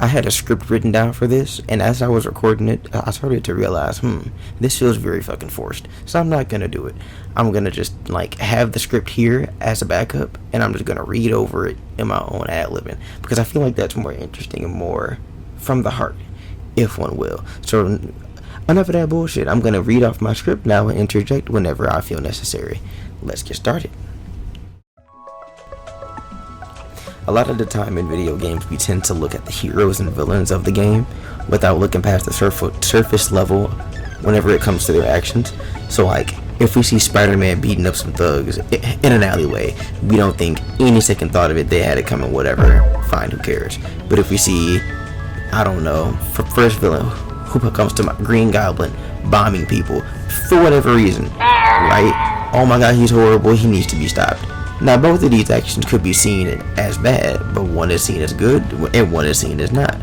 had a script written down for this, and as I was recording it, I started to realize, this feels very fucking forced. So I'm not gonna do it. I'm gonna just like have the script here as a backup, and I'm just gonna read over it in my own ad-libbing, because I feel like that's more interesting and more from the heart, if one will. So enough of that bullshit. I'm gonna read off my script now and interject whenever I feel necessary. Let's get started. A lot of the time in video games, we tend to look at the heroes and villains of the game without looking past the surface level whenever it comes to their actions. So like, if we see Spider-Man beating up some thugs in an alleyway, we don't think any second thought of it, they had it coming, whatever, fine, who cares. But if we see, I don't know, for first villain, who comes to my Green Goblin bombing people for whatever reason, right? Oh my god, he's horrible, he needs to be stopped. Now, both of these actions could be seen as bad, but one is seen as good, and one is seen as not.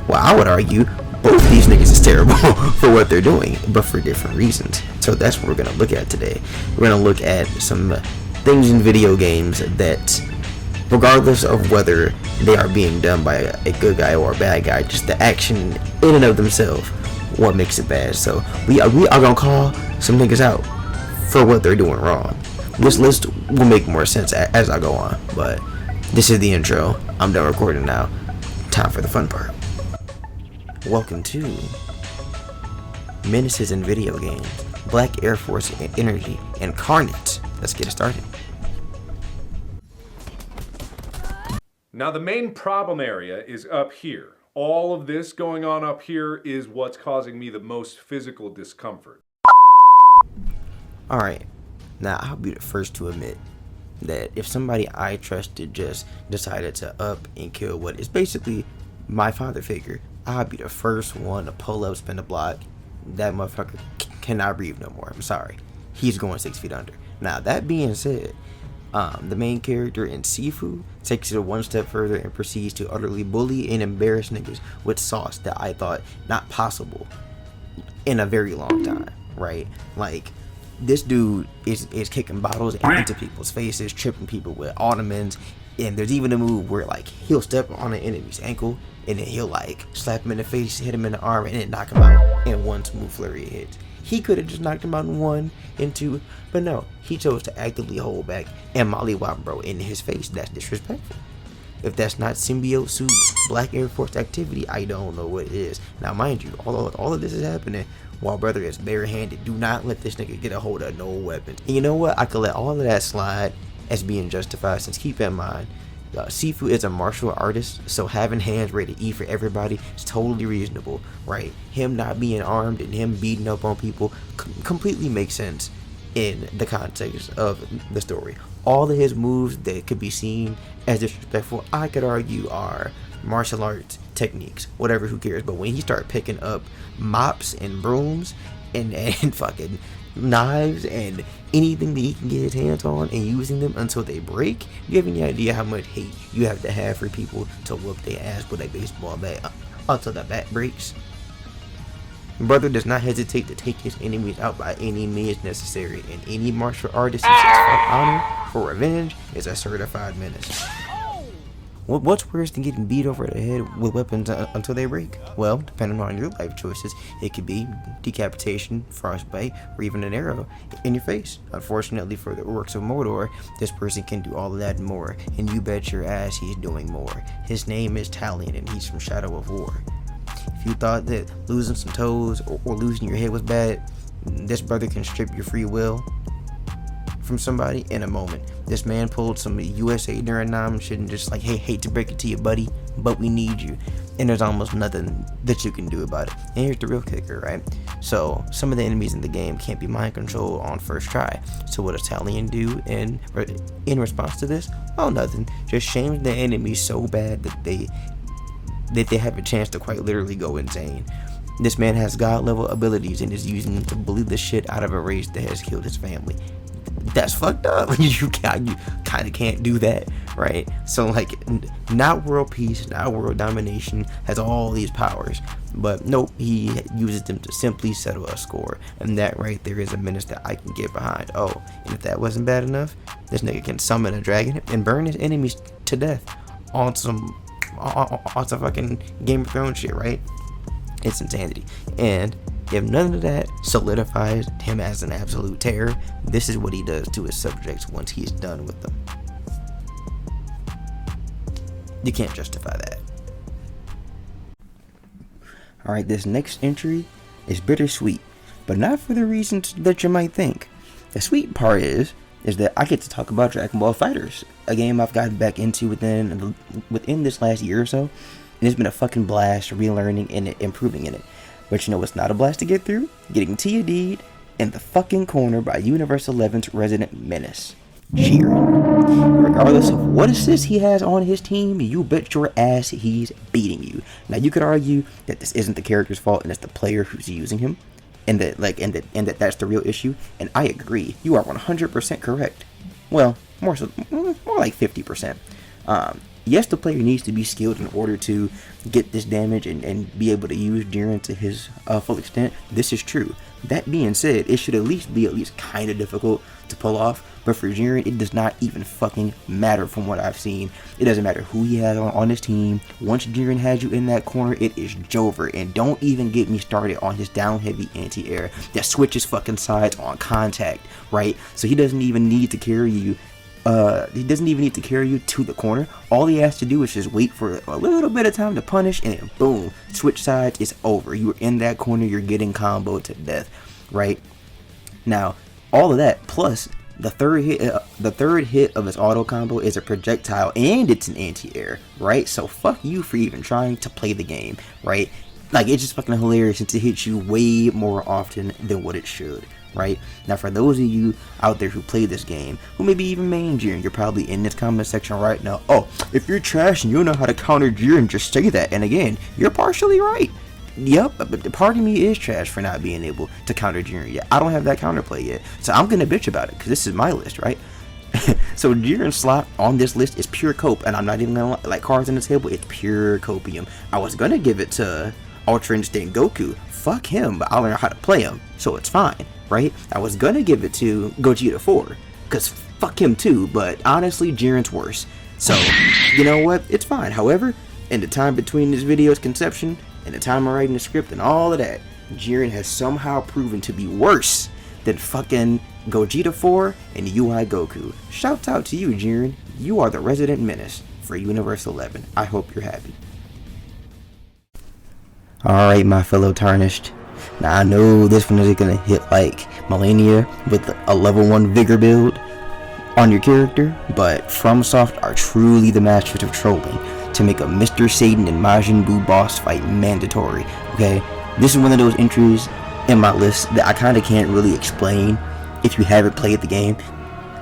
Well, I would argue both of these niggas is terrible for what they're doing, but for different reasons. So that's what we're going to look at today. We're going to look at some things in video games that, regardless of whether they are being done by a good guy or a bad guy, just the action in and of themselves, what makes it bad. So we are going to call some niggas out for what they're doing wrong. This list will make more sense as I go on, but this is the intro. I'm done recording now. Time for the fun part. Welcome to Menaces in Video Games, Black Air Force Energy, and Carnage. Let's get it started. Now the main problem area is up here. All of this going on up here is what's causing me the most physical discomfort. Alright. Now, I'll be the first to admit that if somebody I trusted just decided to up and kill what is basically my father figure, I'll be the first one to pull up, spin the block. That motherfucker cannot breathe no more. I'm sorry. He's going 6 feet under. Now, that being said, the main character in Sifu takes it one step further and proceeds to utterly bully and embarrass niggas with sauce that I thought not possible in a very long time, right? Like, this dude is kicking bottles into people's faces, tripping people with ottomans, and there's even a move where like he'll step on an enemy's ankle and then he'll like slap him in the face, hit him in the arm, and then knock him out in one smooth flurry of hits. He could have just knocked him out in 1 and 2, but no, he chose to actively hold back and mollywop bro in his face. That's disrespectful. If that's not symbiote suit Black Air Force activity, I don't know what it is. Now mind you, all of this is happening while brother is barehanded. Do not let this nigga get a hold of no weapon. And you know what? I could let all of that slide as being justified, since keep in mind, Sifu is a martial artist, so having hands ready to eat for everybody is totally reasonable, right? Him not being armed and him beating up on people completely makes sense in the context of the story. All of his moves that could be seen as disrespectful, I could argue, are martial arts techniques, whatever, who cares. But when he started picking up mops and brooms and fucking knives and anything that he can get his hands on and using them until they break, you have any idea how much hate you have to have for people to whoop their ass with a baseball bat until the bat breaks? Brother does not hesitate to take his enemies out by any means necessary, and any martial artist who seeks for honor, for revenge, is a certified menace. What's worse than getting beat over the head with weapons until they break? Well, depending on your life choices, it could be decapitation, frostbite, or even an arrow in your face. Unfortunately for the orcs of Mordor, this person can do all of that and more, and you bet your ass he's doing more. His name is Talion, and he's from Shadow of War. If you thought that losing some toes or losing your head was bad, this brother can strip your free will from somebody in a moment. This man pulled some USA during shit and just like, hey, hate to break it to you, buddy, but we need you. And there's almost nothing that you can do about it. And here's the real kicker, right? So some of the enemies in the game can't be mind controlled on first try. So what does Talion do in response to this? Oh, nothing. Just shames the enemy so bad that they have a chance to quite literally go insane. This man has god level abilities and is using them to bully the shit out of a race that has killed his family. That's fucked up. You kind of can't do that, right? So like, not world peace, not world domination, has all these powers, but nope, he uses them to simply settle a score, and that right there is a menace that I can get behind. Oh, and if that wasn't bad enough, this nigga can summon a dragon and burn his enemies to death on some on some fucking Game of Thrones shit, right? It's insanity. And if none of that solidifies him as an absolute terror, this is what he does to his subjects once he's done with them. You can't justify that. Alright, this next entry is bittersweet, but not for the reasons that you might think. The sweet part is that I get to talk about Dragon Ball FighterZ, a game I've gotten back into within this last year or so, and it's been a fucking blast relearning and improving in it. But you know what's not a blast to get through? Getting TD'd in the fucking corner by Universe 11's resident Menace, Jiren. Regardless of what assist he has on his team, you bet your ass he's beating you. Now you could argue that this isn't the character's fault and it's the player who's using him, and that that's the real issue. And I agree, you are 100% correct. Well, more like 50%. Yes, the player needs to be skilled in order to get this damage and be able to use Jiren to his full extent. This is true. That being said, it should at least kind of difficult to pull off. But for Jiren, it does not even fucking matter from what I've seen. It doesn't matter who he has on his team. Once Jiren has you in that corner, it is Jover. And don't even get me started on his down heavy anti-air that switches fucking sides on contact, right? So he doesn't even need to carry you. He doesn't even need to carry you to the corner. All he has to do is just wait for a little bit of time to punish, and then boom, switch sides, it's over. You're in that corner, you're getting comboed to death, right? Now, all of that plus the third hit of his auto combo is a projectile and it's an anti-air, right? So fuck you for even trying to play the game, right? Like, it's just fucking hilarious since it hits you way more often than what it should. Right? Now, for those of you out there who play this game, who maybe even main Jiren, you're probably in this comment section right now. Oh, if you're trash and you know how to counter Jiren, just say that. And again, you're partially right. Yep, but part of me is trash for not being able to counter Jiren yet. I don't have that counterplay yet, so I'm gonna bitch about it because this is my list, right? So Jiren's slot on this list is pure cope, and I'm not even gonna like cards on the table. It's pure copium. I was gonna give it to Ultra Instinct Goku. Fuck him, but I'll learn how to play him, so it's fine. Right? I was gonna give it to Gogeta 4, because fuck him too, but honestly, Jiren's worse. So, you know what? It's fine. However, in the time between this video's conception and the time of writing the script and all of that, Jiren has somehow proven to be worse than fucking Gogeta 4 and UI Goku. Shouts out to you, Jiren. You are the resident menace for Universe 11. I hope you're happy. Alright, my fellow Tarnished. Now, I know this one is going to hit like Millennia with a level 1 Vigor build on your character, but FromSoft are truly the masters of trolling to make a Mr. Satan and Majin Buu boss fight mandatory, okay? This is one of those entries in my list that I kind of can't really explain if you haven't played the game.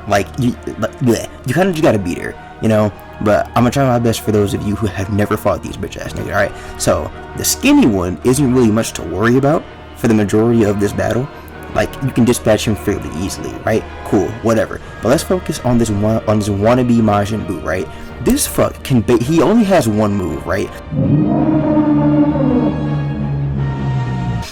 Like, you kind of just got to be there, you know? But I'm going to try my best for those of you who have never fought these bitch-ass niggas, alright? So, the skinny one isn't really much to worry about for the majority of this battle. Like, you can dispatch him fairly easily, right? Cool, whatever. But let's focus on this wannabe Majin Buu, right? This fuck he only has one move, right?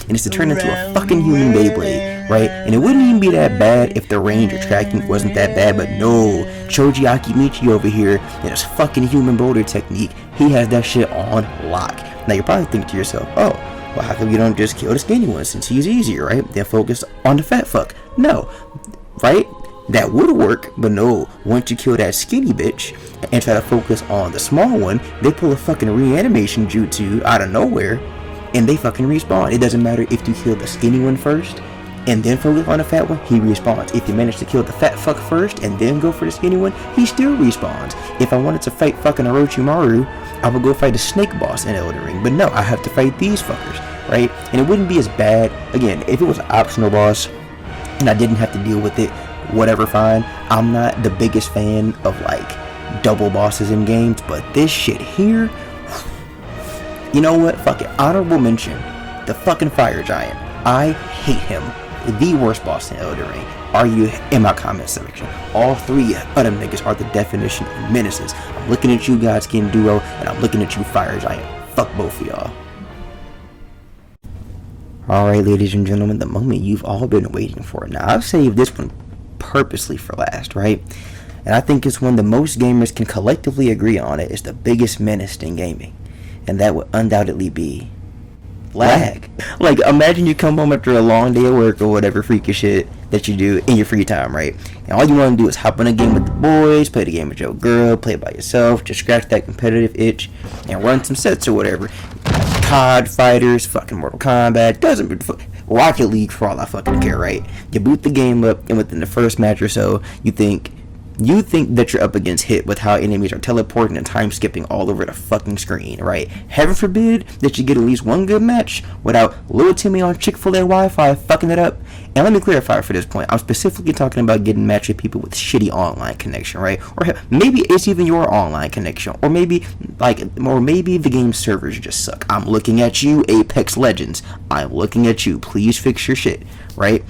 And it's to turn into a fucking human Beyblade, right? And it wouldn't even be that bad if the range or tracking wasn't that bad, but no, Choji Akimichi over here in his fucking human boulder technique, he has that shit on lock. Now you're probably thinking to yourself, oh, well, how come you don't just kill the skinny one since he's easier, right? Then focus on the fat fuck. No, right? That would work, but no. Once you kill that skinny bitch and try to focus on the small one, they pull a fucking reanimation jutsu out of nowhere and they fucking respawn. It doesn't matter if you kill the skinny one first and then focus on the fat one, he respawns. If you manage to kill the fat fuck first and then go for the skinny one, he still respawns. If I wanted to fight fucking Orochimaru, I would go fight the snake boss in Elden Ring, but no, I have to fight these fuckers, right? And it wouldn't be as bad, again, if it was an optional boss and I didn't have to deal with it, whatever, fine. I'm not the biggest fan of like double bosses in games, but this shit here, you know what, fuck it, honorable mention, the fucking fire giant. I hate him. The worst boss in Elden Ring. Argue in my comment section. All three of them niggas are the definition of menaces. I'm looking at you, Godskin Duo, and I'm looking at you, Fire Giant. Fuck both of y'all. Alright, ladies and gentlemen, the moment you've all been waiting for. Now, I've saved this one purposely for last, right? and I think it's one that most gamers can collectively agree on it is the biggest menace in gaming, and that would undoubtedly be lag. Like, imagine you come home after a long day of work or whatever freaky shit that you do in your free time, right? And all you want to do is hop on a game with the boys, play the game with your girl, play it by yourself, just scratch that competitive itch, and run some sets or whatever. COD fighters, fucking Mortal Kombat, doesn't Rocket League for all I fucking care, right? You boot the game up, and within the first match or so, you think that you're up against hit with how enemies are teleporting and time skipping all over the fucking screen, right? Heaven forbid that you get at least one good match without little Timmy on Chick-fil-A Wi-Fi fucking it up. And let me clarify for this point, I'm specifically talking about getting matched with people with shitty online connection, right? Or maybe it's even your online connection, or maybe the game's servers just suck. I'm looking at you, Apex Legends. I'm looking at you. Please fix your shit, right?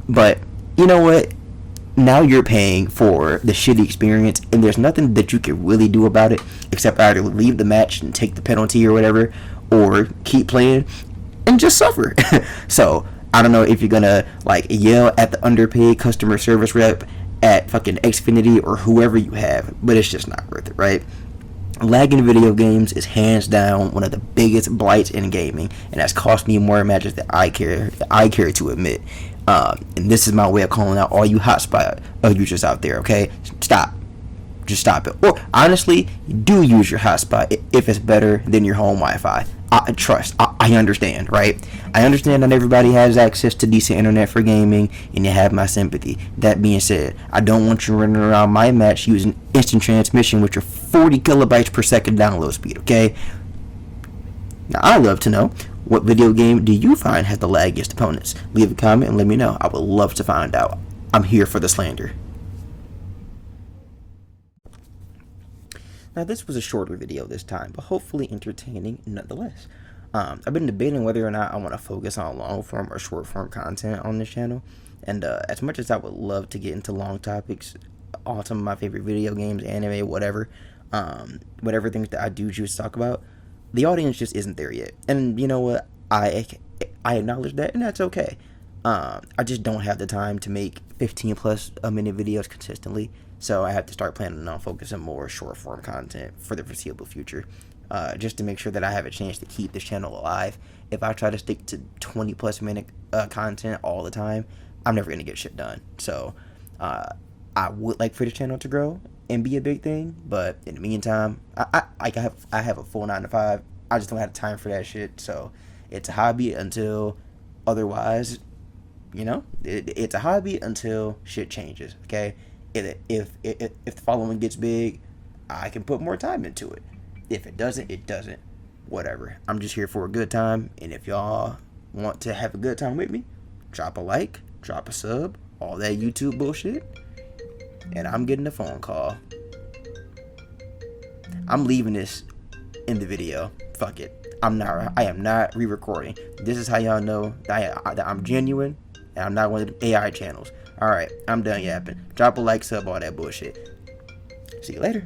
But you know what? Now you're paying for the shitty experience, and there's nothing that you can really do about it except either leave the match and take the penalty or whatever, or keep playing and just suffer. So I don't know if you're gonna like yell at the underpaid customer service rep at fucking Xfinity or whoever you have, but it's just not worth it, right? Lag in video games is hands down one of the biggest blights in gaming, and that's cost me more matches than I care to admit. And this is my way of calling out all you hotspot users out there, okay? Stop. Just stop it. Or, honestly, do use your hotspot if it's better than your home Wi-Fi. I understand, right? I understand not everybody has access to decent internet for gaming, and you have my sympathy. That being said, I don't want you running around my match using instant transmission with your 40 kilobytes per second download speed, okay? Now, I'd love to know, what video game do you find has the laggiest opponents? Leave a comment and let me know. I would love to find out. I'm here for the slander. Now, this was a shorter video this time, but hopefully entertaining nonetheless. I've been debating whether or not I want to focus on long form or short form content on this channel. And as much as I would love to get into long topics on some of my favorite video games, anime, whatever things that I do choose to talk about, the audience just isn't there yet. And you know what? I acknowledge that, and that's okay. I just don't have the time to make 15 plus a minute videos consistently. So I have to start planning on focusing more short form content for the foreseeable future. Just to make sure that I have a chance to keep this channel alive. If I try to stick to 20 plus minute content all the time, I'm never going to get shit done. So I would like for the channel to grow and be a big thing, but in the meantime, I have a full 9 to 5. I just don't have time for that shit. So it's a hobby until otherwise, you know, it's a hobby until shit changes. Okay, if the following gets big, I can put more time into it. If it doesn't, it doesn't. Whatever. I'm just here for a good time, and if y'all want to have a good time with me, drop a like, drop a sub, all that YouTube bullshit. And I'm getting a phone call. I'm leaving this in the video. Fuck it. I am not re-recording. This is how y'all know that I'm genuine and I'm not one of the AI channels. Alright, I'm done yapping. Drop a like, sub, all that bullshit. See you later.